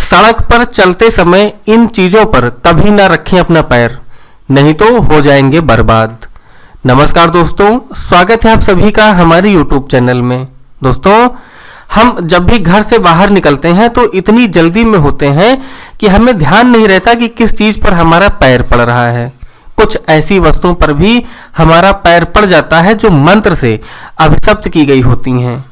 सड़क पर चलते समय इन चीजों पर कभी ना रखें अपना पैर, नहीं तो हो जाएंगे बर्बाद। नमस्कार दोस्तों, स्वागत है आप सभी का हमारे YouTube चैनल में। दोस्तों, हम जब भी घर से बाहर निकलते हैं तो इतनी जल्दी में होते हैं कि हमें ध्यान नहीं रहता कि किस चीज पर हमारा पैर पड़ रहा है। कुछ ऐसी वस्तुओं पर भी हमारा पैर पड़ जाता है जो मंत्र से अभिशप्त की गई होती हैं।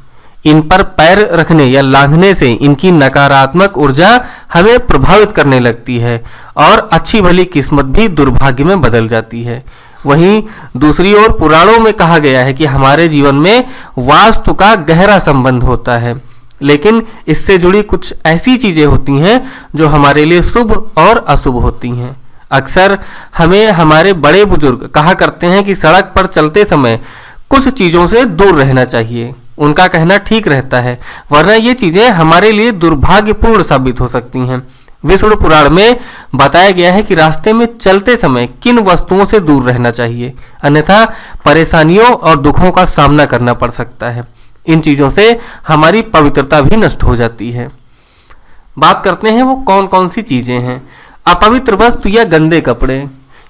इन पर पैर रखने या लांघने से इनकी नकारात्मक ऊर्जा हमें प्रभावित करने लगती है और अच्छी भली किस्मत भी दुर्भाग्य में बदल जाती है। वहीं दूसरी ओर पुराणों में कहा गया है कि हमारे जीवन में वास्तु का गहरा संबंध होता है, लेकिन इससे जुड़ी कुछ ऐसी चीजें होती हैं जो हमारे लिए शुभ और अशुभ होती हैं। अक्सर हमें हमारे बड़े बुजुर्ग कहा करते हैं कि सड़क पर चलते समय कुछ चीजों से दूर रहना चाहिए। उनका कहना ठीक रहता है, वरना ये चीजें हमारे लिए दुर्भाग्यपूर्ण साबित हो सकती हैं। विष्णु पुराण में बताया गया है कि रास्ते में चलते समय किन वस्तुओं से दूर रहना चाहिए, अन्यथा परेशानियों और दुखों का सामना करना पड़ सकता है। इन चीजों से हमारी पवित्रता भी नष्ट हो जाती है। बात करते हैं वो कौन कौन सी चीजें हैं। अपवित्र वस्तु या गंदे कपड़े।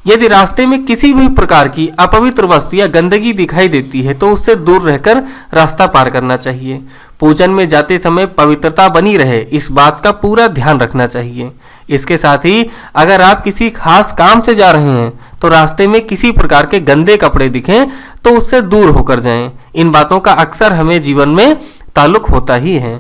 यदि रास्ते में किसी भी प्रकार की अपवित्र वस्तु या गंदगी दिखाई देती है तो उससे दूर रहकर रास्ता पार करना चाहिए। पूजन में जाते समय पवित्रता बनी रहे, इस बात का पूरा ध्यान रखना चाहिए। इसके साथ ही अगर आप किसी खास काम से जा रहे हैं तो रास्ते में किसी प्रकार के गंदे कपड़े दिखें तो उससे दूर होकर जाएं। इन बातों का अक्सर हमें जीवन में ताल्लुक होता ही है।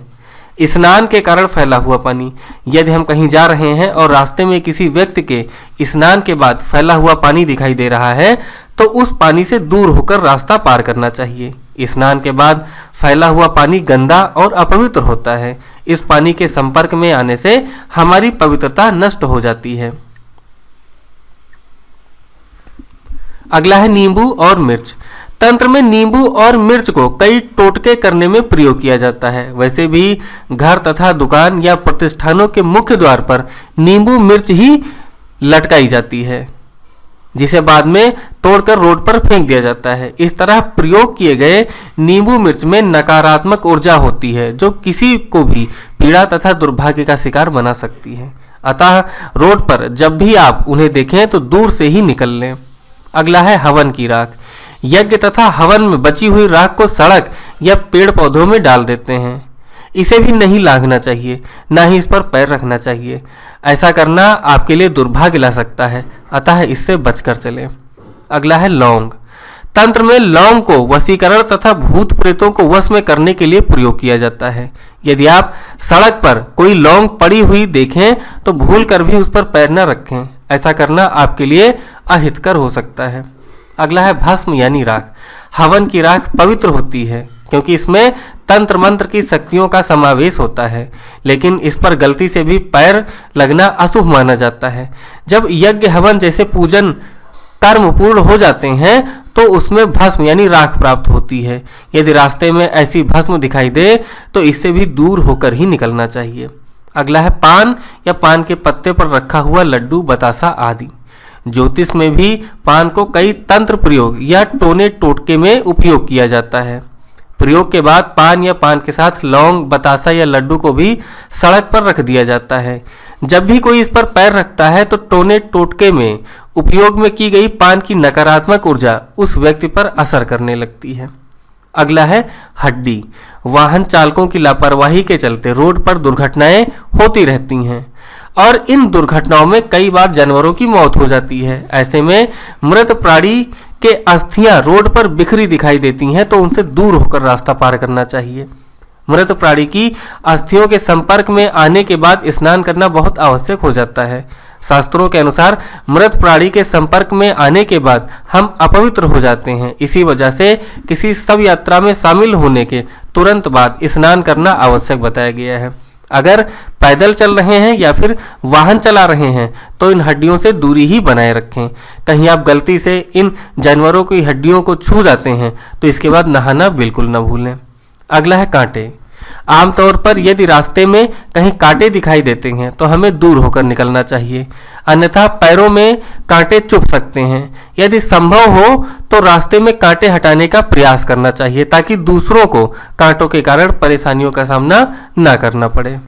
स्नान के कारण फैला हुआ पानी। यदि हम कहीं जा रहे हैं और रास्ते में किसी व्यक्ति के स्नान के बाद फैला हुआ पानी दिखाई दे रहा है तो उस पानी से दूर होकर रास्ता पार करना चाहिए। स्नान के बाद फैला हुआ पानी गंदा और अपवित्र होता है। इस पानी के संपर्क में आने से हमारी पवित्रता नष्ट हो जाती है। अगला है नींबू और मिर्च। तंत्र में नींबू और मिर्च को कई टोटके करने में प्रयोग किया जाता है। वैसे भी घर तथा दुकान या प्रतिष्ठानों के मुख्य द्वार पर नींबू मिर्च ही लटकाई जाती है, जिसे बाद में तोड़कर रोड पर फेंक दिया जाता है। इस तरह प्रयोग किए गए नींबू मिर्च में नकारात्मक ऊर्जा होती है जो किसी को भी पीड़ा तथा दुर्भाग्य का शिकार बना सकती है। अतः रोड पर जब भी आप उन्हें देखें तो दूर से ही निकल लें। अगला है हवन की राख। यज्ञ तथा हवन में बची हुई राख को सड़क या पेड़ पौधों में डाल देते हैं। इसे भी नहीं लांघना चाहिए, ना ही इस पर पैर रखना चाहिए। ऐसा करना आपके लिए दुर्भाग्य ला सकता है, अतः इससे बचकर चलें। अगला है लौंग। तंत्र में लौंग को वशीकरण तथा भूत प्रेतों को वश में करने के लिए प्रयोग किया जाता है। यदि आप सड़क पर कोई लौंग पड़ी हुई देखें तो भूल कर भी उस पर पैर न रखें। ऐसा करना आपके लिए अहितकर हो सकता है। अगला है भस्म यानी राख। हवन की राख पवित्र होती है क्योंकि इसमें तंत्र मंत्र की शक्तियों का समावेश होता है, लेकिन इस पर गलती से भी पैर लगना अशुभ माना जाता है। जब यज्ञ हवन जैसे पूजन कर्म पूर्ण हो जाते हैं तो उसमें भस्म यानी राख प्राप्त होती है। यदि रास्ते में ऐसी भस्म दिखाई दे तो इससे भी दूर होकर ही निकलना चाहिए। अगला है पान या पान के पत्ते पर रखा हुआ लड्डू, बतासा आदि। ज्योतिष में भी पान को कई तंत्र प्रयोग या टोने टोटके में उपयोग किया जाता है। प्रयोग के बाद पान या पान के साथ लौंग, बतासा या लड्डू को भी सड़क पर रख दिया जाता है। जब भी कोई इस पर पैर रखता है तो टोने टोटके में उपयोग में की गई पान की नकारात्मक ऊर्जा उस व्यक्ति पर असर करने लगती है। अगला है हड्डी। वाहन चालकों की लापरवाही के चलते रोड पर दुर्घटनाएं होती रहती हैं और इन दुर्घटनाओं में कई बार जानवरों की मौत हो जाती है। ऐसे में मृत प्राणी के अस्थियां रोड पर बिखरी दिखाई देती हैं तो उनसे दूर होकर रास्ता पार करना चाहिए। मृत प्राणी की अस्थियों के संपर्क में आने के बाद स्नान करना बहुत आवश्यक हो जाता है। शास्त्रों के अनुसार मृत प्राणी के संपर्क में आने के बाद हम अपवित्र हो जाते हैं। इसी वजह से किसी शव यात्रा में शामिल होने के तुरंत बाद स्नान करना आवश्यक बताया गया है। अगर पैदल चल रहे हैं या फिर वाहन चला रहे हैं तो इन हड्डियों से दूरी ही बनाए रखें। कहीं आप गलती से इन जानवरों की हड्डियों को छू जाते हैं तो इसके बाद नहाना बिल्कुल न भूलें। अगला है कांटे। आमतौर पर यदि रास्ते में कहीं कांटे दिखाई देते हैं तो हमें दूर होकर निकलना चाहिए, अन्यथा पैरों में कांटे चुभ सकते हैं। यदि संभव हो तो रास्ते में कांटे हटाने का प्रयास करना चाहिए ताकि दूसरों को कांटों के कारण परेशानियों का सामना न करना पड़े।